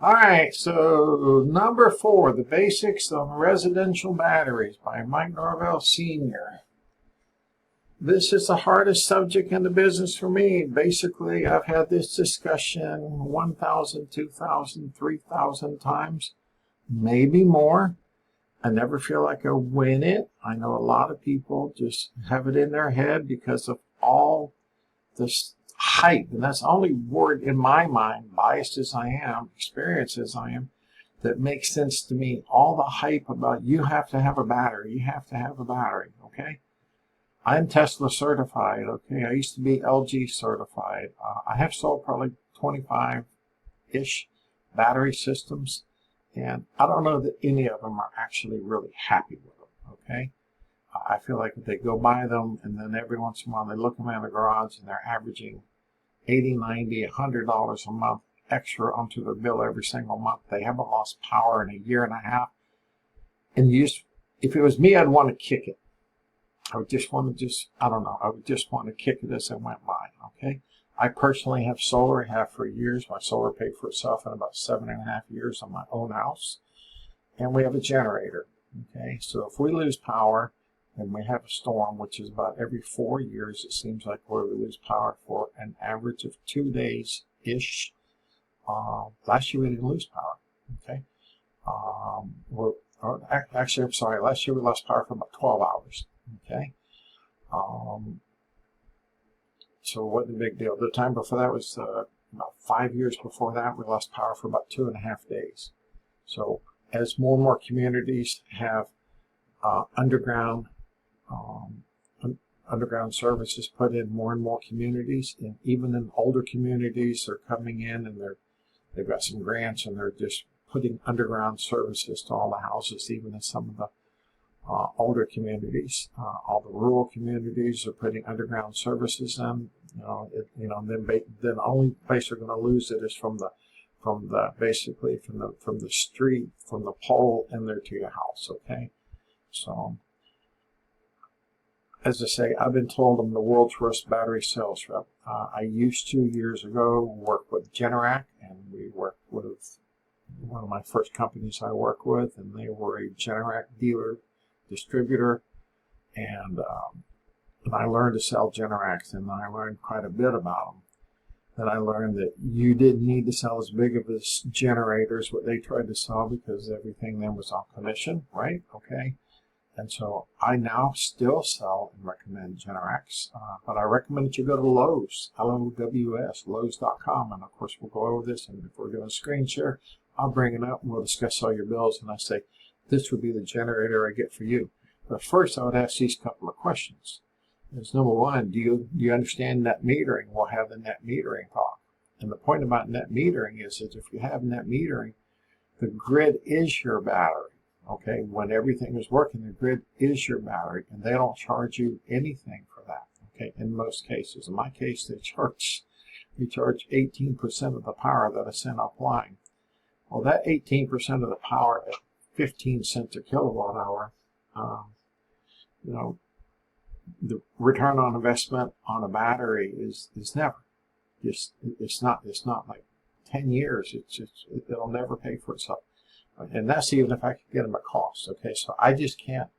All right, so number 4, The Basics of Residential Batteries by Mike Norvell Sr. This is the hardest subject in the business for me. Basically, I've had this discussion 1,000, 2,000, 3,000 times, maybe more. I never feel like I win it. I know a lot of people just have it in their head because of all this hype, and that's the only word in my mind, biased as I am, experienced as I am, that makes sense to me. All the hype about you have to have a battery, you have to have a battery, okay? I'm Tesla certified, okay? I used to be LG certified. I have sold probably 25-ish battery systems, and I don't know that any of them are actually really happy with them, okay? I feel like if they go buy them and then every once in a while they look them in the garage and they're averaging $80, $90, $100 a month extra onto their bill every single month, they haven't lost power in a year and a half. And if it was me, I'd want to kick it. I would just want to I don't know, I would just want to kick it as it went by, okay? I personally have solar, have for years. My solar paid for itself in about 7.5 years on my own house. And we have a generator, okay? So if we lose power, and we have a storm, which is about every 4 years, it seems like, where we lose power for an average of 2 days-ish. Last year we didn't lose power, okay? Actually, I'm sorry, last year we lost power for about 12 hours, okay? So what the big deal? The time before that was about 5 years before that, we lost power for about 2.5 days. So as more and more communities have underground services put in more and more communities, and even in older communities, they're coming in and they've got some grants and they're just putting underground services to all the houses, even in some of the older communities. All the rural communities are putting underground services in. Then the only place they're going to lose it is from the street, from the pole, in there to your house. Okay, so. As I say, I've been told I'm the world's worst battery sales rep. I used to, years ago, work with Generac, and we worked with one of my first companies I worked with, and they were a Generac dealer, distributor, and I learned to sell Generacs, and I learned quite a bit about them. Then I learned that you didn't need to sell as big of as generators, what they tried to sell, because everything then was on commission, right? Okay. And so I now still sell and recommend Generacs, but I recommend that you go to Lowe's, L-O-W-S, Lowe's.com. And of course, we'll go over this, and if we're doing a screen share, I'll bring it up and we'll discuss all your bills. And I say, this would be the generator I get for you. But first, I would ask these couple of questions. There's number one, do you understand net metering? We'll have the net metering talk. And the point about net metering is that if you have net metering, the grid is your battery. Okay, when everything is working, the grid is your battery, and they don't charge you anything for that. Okay, in most cases. In my case, they charge 18% of the power that I send offline. Well, that 18% of the power at 15 cents a kilowatt hour, the return on investment on a battery is never. It's not like 10 years. It'll never pay for itself. And that's even if I could get them at cost. Okay, so I just can't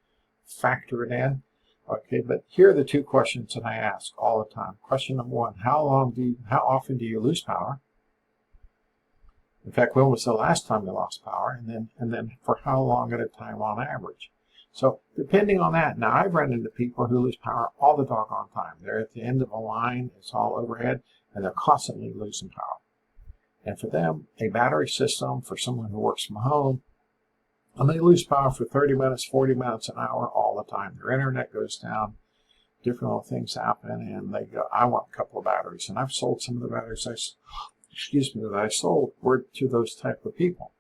factor it in. Okay, but here are the two questions that I ask all the time. Question number one, how often do you lose power? In fact, when was the last time you lost power? And then for how long at a time on average? So depending on that, now I've run into people who lose power all the doggone time. They're at the end of a line, it's all overhead, and they're constantly losing power. And for them, a battery system, for someone who works from home, and they lose power for 30 minutes, 40 minutes, an hour all the time. Their internet goes down, different little things happen, and they go, I want a couple of batteries. And I've sold some of the batteries that I sold were to those type of people.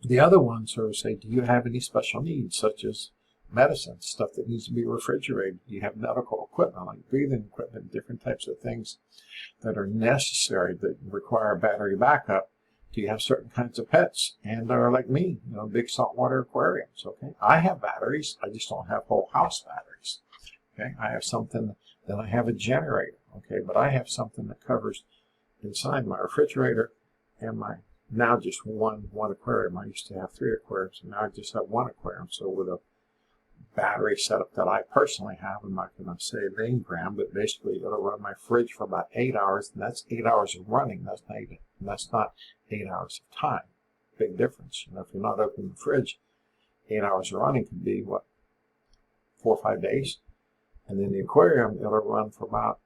The other ones are say, do you have any special needs, such as medicine, stuff that needs to be refrigerated? Do you have medical equipment, like breathing equipment, different types of things that are necessary that require battery backup? Do you have certain kinds of pets and are like me, big saltwater aquariums? Okay, I have batteries. I just don't have whole house batteries. Okay, I have something. Then I have a generator. Okay, but I have something that covers inside my refrigerator and my now just one aquarium. I used to have 3 aquariums, and now I just have 1 aquarium. So with a battery setup that I personally have, I'm not going to say name brand, but basically it'll run my fridge for about 8 hours, and that's 8 hours of running. That's not 8 hours of time. Big difference. If you're not opening the fridge, 8 hours of running could be what, 4 or 5 days, and then the aquarium it'll run for about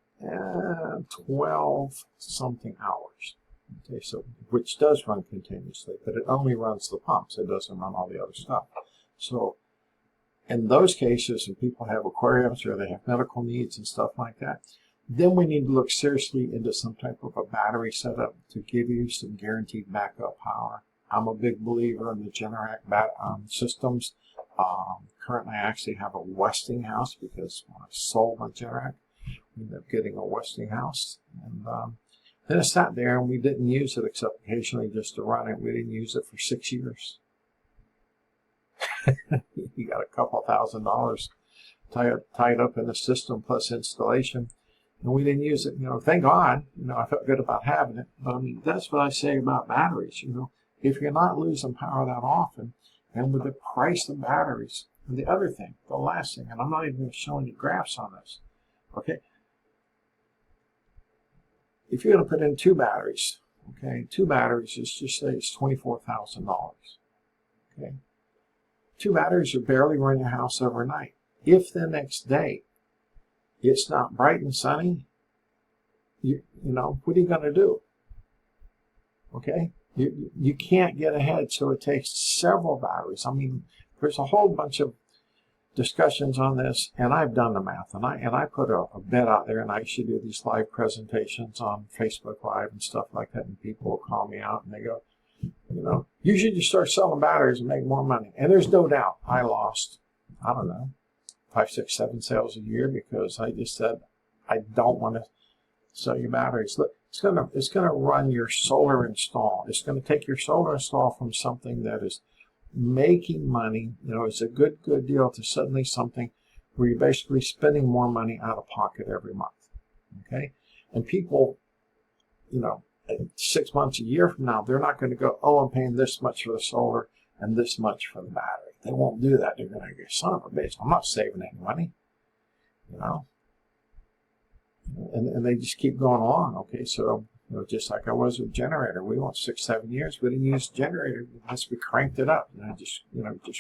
12 something hours. Okay, so which does run continuously, but it only runs the pumps. It doesn't run all the other stuff. So in those cases, when people have aquariums or they have medical needs and stuff like that, then we need to look seriously into some type of a battery setup to give you some guaranteed backup power. I'm a big believer in the Generac systems. Currently, I actually have a Westinghouse because when I sold my Generac, we ended up getting a Westinghouse. And then it sat there, and we didn't use it except occasionally just to run it. We didn't use it for 6 years. You got a couple $1,000 tied up in the system plus installation, and we didn't use it. Thank God. I felt good about having it. But I mean, that's what I say about batteries. If you're not losing power that often, and with the price of batteries, and the other thing, the last thing, and I'm not even showing you graphs on this. Okay, if you're going to put in 2 batteries, okay, 2 batteries is just say it's $24,000. Okay. 2 batteries will barely run your house overnight. If the next day it's not bright and sunny, what are you going to do? Okay, you can't get ahead, so it takes several batteries. I mean, there's a whole bunch of discussions on this, and I've done the math, and I put a bet out there, and I should do these live presentations on Facebook Live and stuff like that, and people will call me out and they go, you should just start selling batteries and make more money. And there's no doubt I lost, I don't know, 5, 6, 7 sales a year because I just said, I don't want to sell you batteries. Look, it's gonna run your solar install. It's going to take your solar install from something that is making money. It's a good deal to suddenly something where you're basically spending more money out of pocket every month. Okay? And people, 6 months, a year from now, they're not going to go, oh, I'm paying this much for the solar and this much for the battery. They won't do that. They're going to go, son of a bitch, I'm not saving any money. And they just keep going along. Okay, so just like I was with generator, we went 6, 7 years. We didn't use generator unless we cranked it up. Just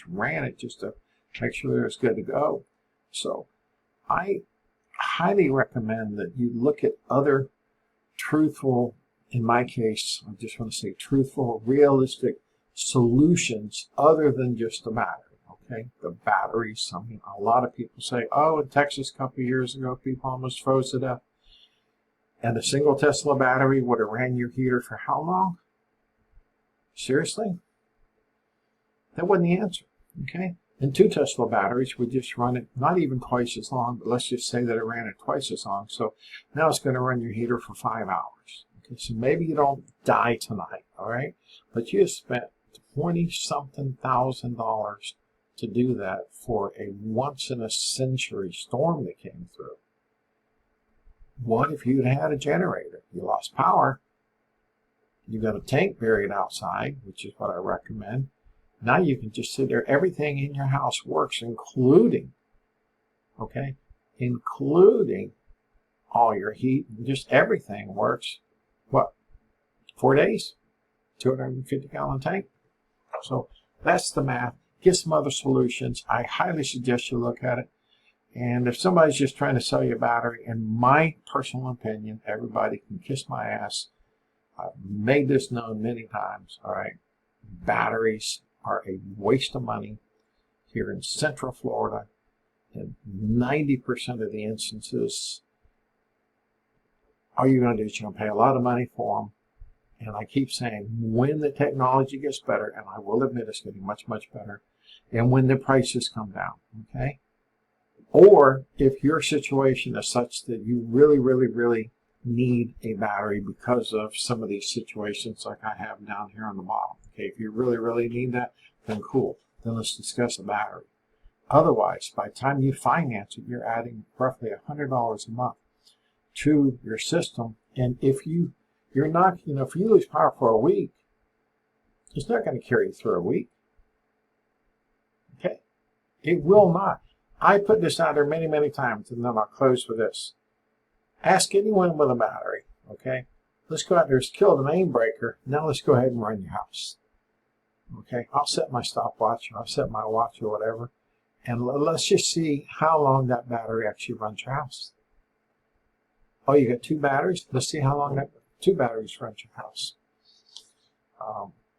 ran it just to make sure it was good to go. So I highly recommend that you look at other truthful, in my case, I just want to say truthful, realistic solutions other than just the battery. Okay, the batteries. I mean, a lot of people say, oh, in Texas a couple of years ago, people almost froze to death. And a single Tesla battery would have ran your heater for how long? Seriously? That wasn't the answer. Okay? And 2 Tesla batteries would just run it not even twice as long, but let's just say that it ran it twice as long. So now it's going to run your heater for 5 hours. Okay, so maybe you don't die tonight, all right? But you spent $20-something thousand to do that for a once-in-a-century storm that came through. What if you'd had a generator? You lost power. You got a tank buried outside, which is what I recommend. Now you can just sit there. Everything in your house works, including all your heat. Just everything works. What? 4 days? 250-gallon tank? So that's the math. Get some other solutions. I highly suggest you look at it. And if somebody's just trying to sell you a battery, in my personal opinion, everybody can kiss my ass. I've made this known many times, all right? Batteries are a waste of money here in Central Florida. In 90% of the instances, all you're going to do is you're going to pay a lot of money for them. And I keep saying, when the technology gets better, and I will admit it's getting much, much better, and when the prices come down, okay? Or if your situation is such that you really, really, really need a battery because of some of these situations like I have down here on the bottom. Okay, if you really, really need that, then cool. Then let's discuss a battery. Otherwise, by the time you finance it, you're adding roughly $100 a month to your system. And if you're not, if you lose power for a week, It's not going to carry you through a week. Okay? It will not. I put this out there many, many times, and then I'll close with this. Ask anyone with a battery, okay? Let's go out there, kill the main breaker. Now let's go ahead and run your house. Okay? I'll set my stopwatch, or I'll set my watch or whatever, and let's just see how long that battery actually runs your house. Oh, you got 2 batteries? Let's see how long that 2 batteries run your house.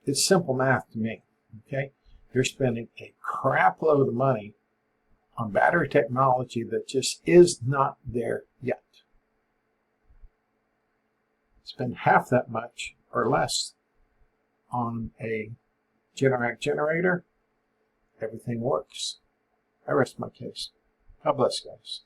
It's simple math to me, okay? You're spending a crap load of money on battery technology that just is not there yet. Spend half that much or less on a Generac generator, everything works. I rest my case. God bless, guys.